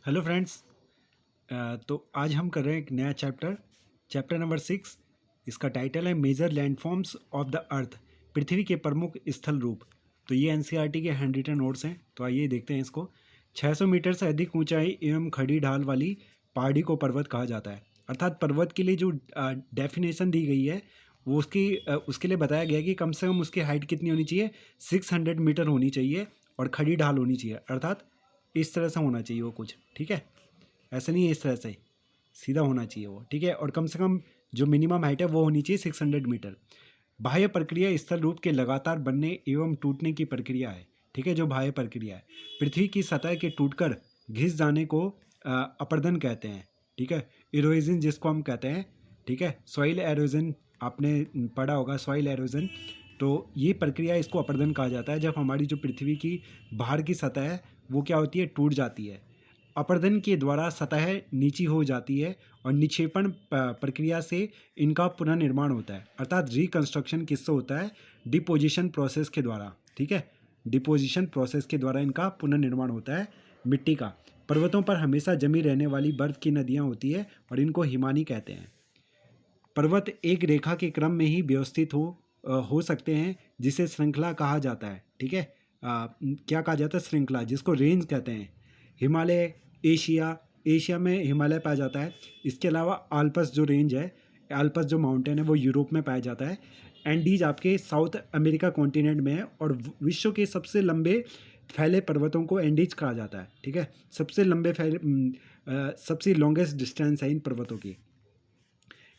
Hello friends. तो आज हम कर रहे हैं एक नया चैप्टर नंबर 6। इसका टाइटल है major landforms of the earth, पृथ्वी के प्रमुख स्थल रूप। तो ये एनसीईआरटी के हैंड रिटन नोट्स हैं, तो आइए देखते हैं इसको। 600 मीटर से अधिक ऊंचाई एवं खड़ी ढाल वाली पहाड़ी को पर्वत कहा जाता है। अर्थात पर्वत के लिए जो डेफिनेशन दी गई है वो उसके लिए बताया गया है कि कम से कम उसकी हाइट कितनी होनी चाहिए, 600 मीटर होनी चाहिए और खड़ी ढाल होनी चाहिए। अर्थात इस तरह से होना चाहिए वो कुछ, ठीक है, ऐसा नहीं है इस तरह से, सीधा होना चाहिए वो, ठीक है। और कम से कम जो मिनिमम हाइट है वो होनी चाहिए 600 मीटर। बाह्य प्रक्रिया स्थल रूप के लगातार बनने एवं टूटने की प्रक्रिया है, ठीक है। जो बाह्य प्रक्रिया है, पृथ्वी की सतह के टूटकर घिस जाने को अपरदन कहते हैं, ठीक है। इरोजन जिसको हम कहते हैं, ठीक है। सॉइल एरोजन आपने पढ़ा होगा, सॉइल एरोजन। तो ये प्रक्रिया, इसको अपरदन कहा जाता है जब हमारी जो पृथ्वी की बाहर की सतह है वो क्या होती है, टूट जाती है। अपरदन के द्वारा सतह नीची हो जाती है और निक्षेपण प्रक्रिया से इनका पुनर्निर्माण होता है। अर्थात रिकंस्ट्रक्शन किससे होता है, डिपोजिशन प्रोसेस के द्वारा, ठीक है। डिपोजिशन प्रोसेस के द्वारा इनका पुनर्निर्माण होता है मिट्टी का। पर्वतों पर हमेशा जमी रहने वाली बर्फ की नदियाँ होती है और इनको हिमानी कहते हैं। पर्वत एक रेखा के क्रम में ही व्यवस्थित हो सकते हैं जिसे श्रृंखला कहा जाता है, ठीक है। क्या कहा जाता है, श्रृंखला, जिसको रेंज कहते हैं। हिमालय एशिया में हिमालय पाया जाता है। इसके अलावा आल्प्स जो रेंज है, आल्प्स जो माउंटेन है वो यूरोप में पाया जाता है। एंडीज आपके साउथ अमेरिका कॉन्टिनेंट में है और विश्व के सबसे लंबे फैले पर्वतों को एंडीज कहा जाता है, ठीक है। सबसे लंबे सबसे लॉन्गेस्ट डिस्टेंस है इन पर्वतों की।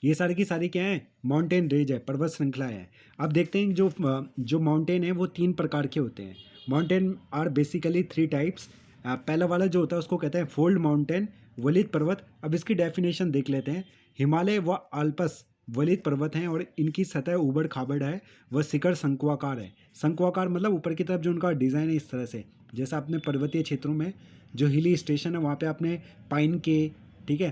ये सारी की सारी क्या है, माउंटेन रेंज है, पर्वत श्रृंखला है। अब देखते हैं जो माउंटेन है वो 3 प्रकार के होते हैं। Mountain are basically 3 types. पहला वाला जो होता है उसको कहते हैं फोल्ड माउंटेन, वलित पर्वत। अब इसकी डेफिनेशन देख लेते हैं। हिमालय व आल्प्स वलित पर्वत हैं और इनकी सतह उबड़ खाबड़ है, वह शिखर शंकुआकार है। शंकुआकार मतलब ऊपर की तरफ जो उनका डिज़ाइन है इस तरह से, जैसा अपने पर्वतीय क्षेत्रों में जो हिली स्टेशन है वहाँ पे आपने पाइन के, ठीक है,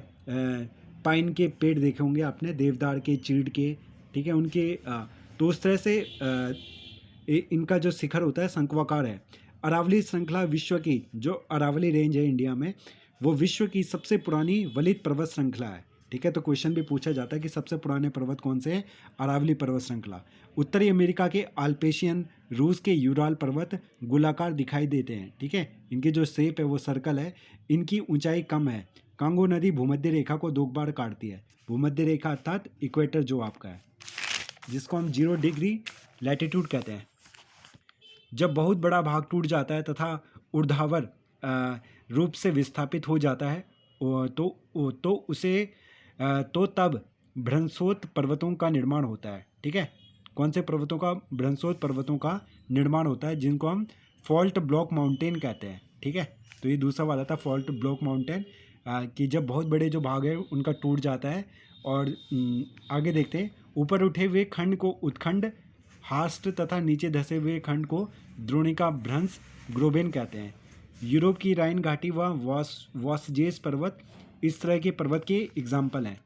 पाइन के पेड़ देखे होंगे आपने, देवदार के, चीड़ के, ठीक है, उनके तो उस तरह से इनका जो शिखर होता है शंकुआकार है। अरावली श्रृंखला विश्व की, जो अरावली रेंज है इंडिया में, वो विश्व की सबसे पुरानी वलित पर्वत श्रृंखला है, ठीक है। तो क्वेश्चन भी पूछा जाता है कि सबसे पुराने पर्वत कौन से हैं, अरावली पर्वत श्रृंखला। उत्तरी अमेरिका के आल्पेशियन, रूस के यूराल पर्वत गोलाकार दिखाई देते हैं, ठीक है। इनकी जो शेप है वो सर्कल है। इनकी ऊंचाई कम है। कांगो नदी भूमध्य रेखा को 2 बार काटती है। भूमध्य रेखा अर्थात इक्वेटर जो आपका है, जिसको हम 0 डिग्री लैटिट्यूड कहते हैं। जब बहुत बड़ा भाग टूट जाता है तथा ऊर्ध्वाधर रूप से विस्थापित हो जाता है तो तब भ्रंशोत पर्वतों का निर्माण होता है, ठीक है। कौन से पर्वतों का, भ्रंशोत पर्वतों का निर्माण होता है, जिनको हम फॉल्ट ब्लॉक माउंटेन कहते हैं, ठीक है। तो ये दूसरा वाला था फॉल्ट ब्लॉक माउंटेन, कि जब बहुत बड़े जो भाग है उनका टूट जाता है। और आगे देखते हैं, ऊपर उठे हुए खंड को उत्खंड हास्ट तथा नीचे धसे हुए खंड को द्रोणिका भ्रंश ग्रोबेन कहते हैं। यूरोप की राइन घाटी व वॉसजेस पर्वत इस तरह के पर्वत के एग्जाम्पल हैं।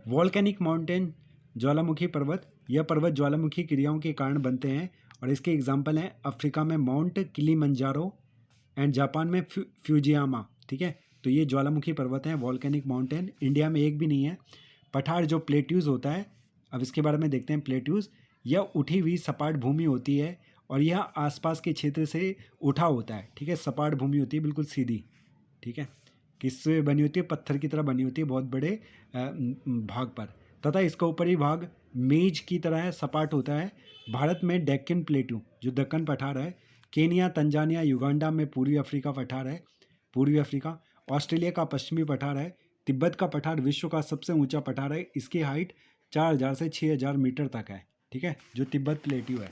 वॉल्केनिक माउंटेन, ज्वालामुखी पर्वत, यह पर्वत ज्वालामुखी क्रियाओं के कारण बनते हैं और इसके एग्जाम्पल हैं अफ्रीका में माउंट किलिमंजारो एंड जापान में फ्यूजियामा, ठीक है। तो ये ज्वालामुखी पर्वत हैं, वॉल्केनिक माउंटेन। इंडिया में एक भी नहीं है। पठार जो प्लेट्यूज होता है, अब इसके बारे में देखते हैं। प्लेट्यूज, यह उठी हुई सपाट भूमि होती है और यह आसपास के क्षेत्र से उठा होता है, ठीक है। सपाट भूमि होती है बिल्कुल सीधी, ठीक है। किससे बनी होती है, पत्थर की तरह बनी होती है बहुत बड़े भाग पर, तथा इसका ऊपरी भाग मेज की तरह है, सपाट होता है। भारत में डेक्कन प्लेट्यू जो दक्कन पठार है, केनिया, तंजानिया, युगांडा में पूर्वी अफ्रीका पठार है, पूर्वी अफ्रीका, ऑस्ट्रेलिया का पश्चिमी पठार है। तिब्बत का पठार विश्व का सबसे ऊंचा पठार है। इसकी हाइट 4000 से 6000 मीटर तक है, ठीक है, जो तिब्बत प्लेट्यू है।